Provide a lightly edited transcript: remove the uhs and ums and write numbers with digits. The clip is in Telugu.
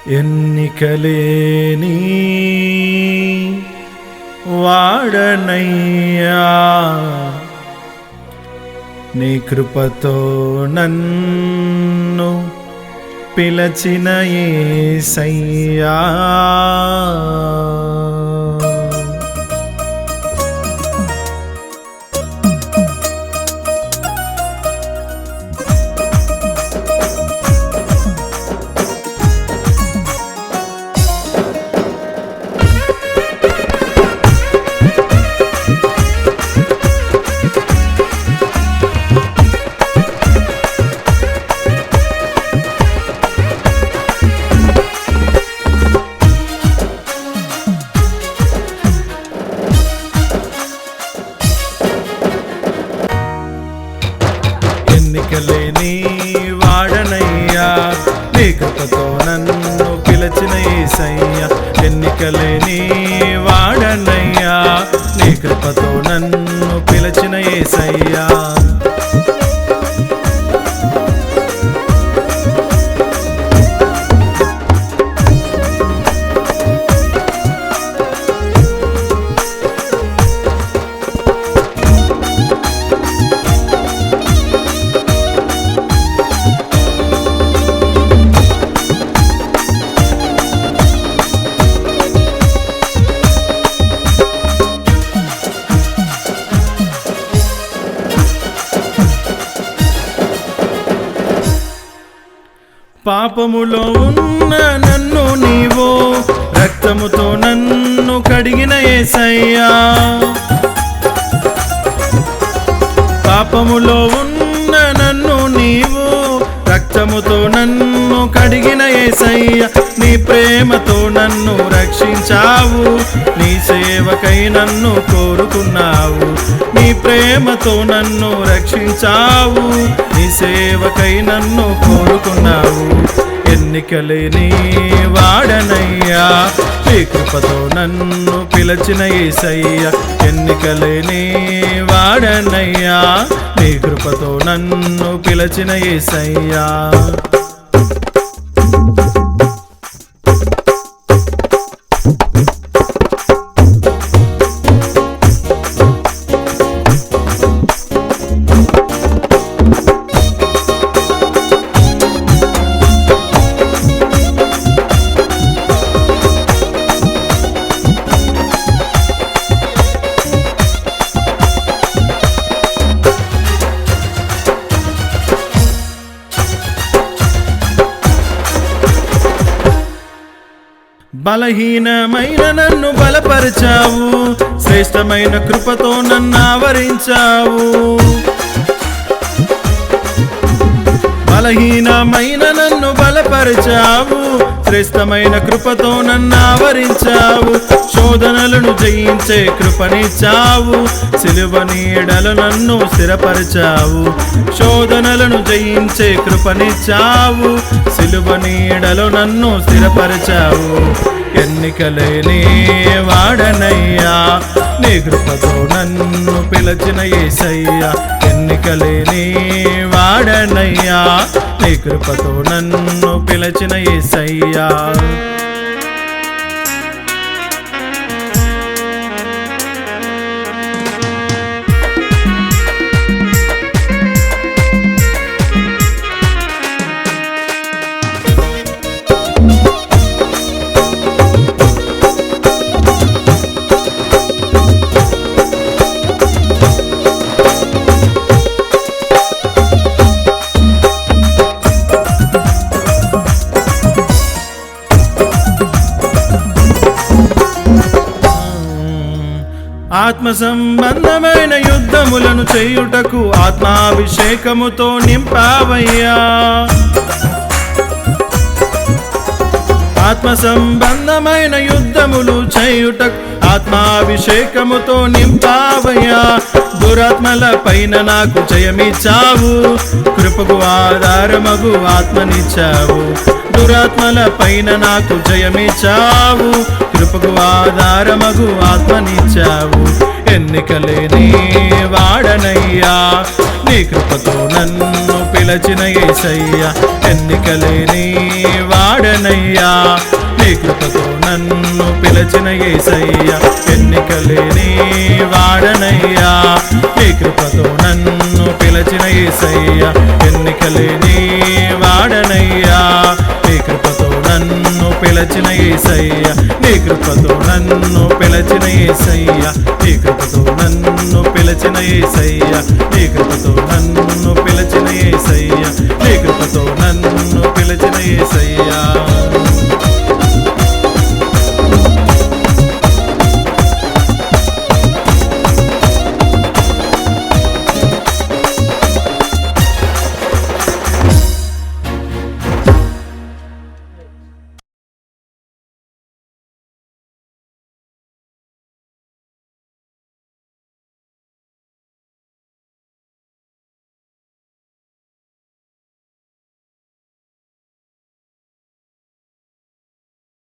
ఎన్నికలేని వాడనయ్యా, నీ కృపతో నన్ను పిలచిన యేసయ్యా. ఎన్నికలేని వాడనయ్యా, నీ కృపతో నన్ను పిలచిన యేసయ్యా. ఎన్నికలేని వాడనయ్యా, నీ కృపతో నన్ను పిలచిన యేసయ్యా. పాపములో ఉన్న నన్ను నీవు రక్తముతో నన్ను కడిగిన యేసయ్యా. పాపములో ఉన్న నన్ను నీవు రక్తముతో నన్ను కడిగిన యేసయ్యా. నీ ప్రేమతో నన్ను రక్షించావు, నీ సేవకై నన్ను కోరుకున్నావు. నీ ప్రేమతో నన్ను రక్షించావు, నీ సేవకై నన్ను కోరుకున్నావు. ఎన్నికలేని వాడనయ్యా, నీ కృపతో నన్ను పిలచిన యేసయ్యా. ఎన్నికలేని వాడనయ్యా, నీ కృపతో నన్ను పిలచిన యేసయ్యా. బలహీనమైన నన్ను బలపరిచావు, శ్రేష్టమైన కృపతో నన్ను ఆవరించావు. బలహీనమైన నన్ను బలపరిచావు, శ్రేష్టమైన కృపతో నన్ను ఆవరించావు. శోధనలను జయించే కృపనిచ్చావు, సిలువ నీడలో నన్ను స్థిరపరిచావు. శోధనలను జయించే కృపనిచ్చావు, సిలువ నీడలో నన్ను స్థిరపరిచావు. ఎన్నికలేని వాడనయ్యా, నీ కృపతో నన్ను పిలచిన యేసయ్యా. ఎన్నికలేని వాడనయ్యా, నీ కృపతో నన్ను పిలచిన యేసయ్యా. ఆత్మ సంబంధమైన యుద్ధములను చేయుటకు ఆత్మాభిషేకముతో నింపావయ్యా. ఆత్మ సంబంధమైన యుద్ధములు చేయుటకు ఆత్మాభిషేకముతో నింపావయ్యా. దురాత్మల పైన నాకు జయమిచ్చావు, కృపకు ఆధారమగు ఆత్మనిచ్చావు. దురాత్మల పైన నాకు జయమిచ్చావు, కృపకు ఆధారమగు ఆత్మనిచ్చావు. ఎన్నికలేని వాడనయ్యా, నీ కృపతో నన్ను పిలచిన యేసయ్య ఎన్నికలేని వాడనయ్యా నీ కృపతో నన్ను పిలచిన యేసయ్య ఎన్నికలేని వాడనయ్యా నీ కృపతో నన్ను పిలచిన యేసయ్య ఎన్నికలేని వాడనయ్యా నీ కృపతో నన్ను పిలచిన యేసయ్య నీ కృపతో నన్ను పిలచిన యేసయ్య నీ కృపతో నన్ను పిలచిన యేసయ్య నీ కృపతో నన్ను పిలచిన యేసయ్య నీ కృపతో నన్ను పిలచిన యేసయ్య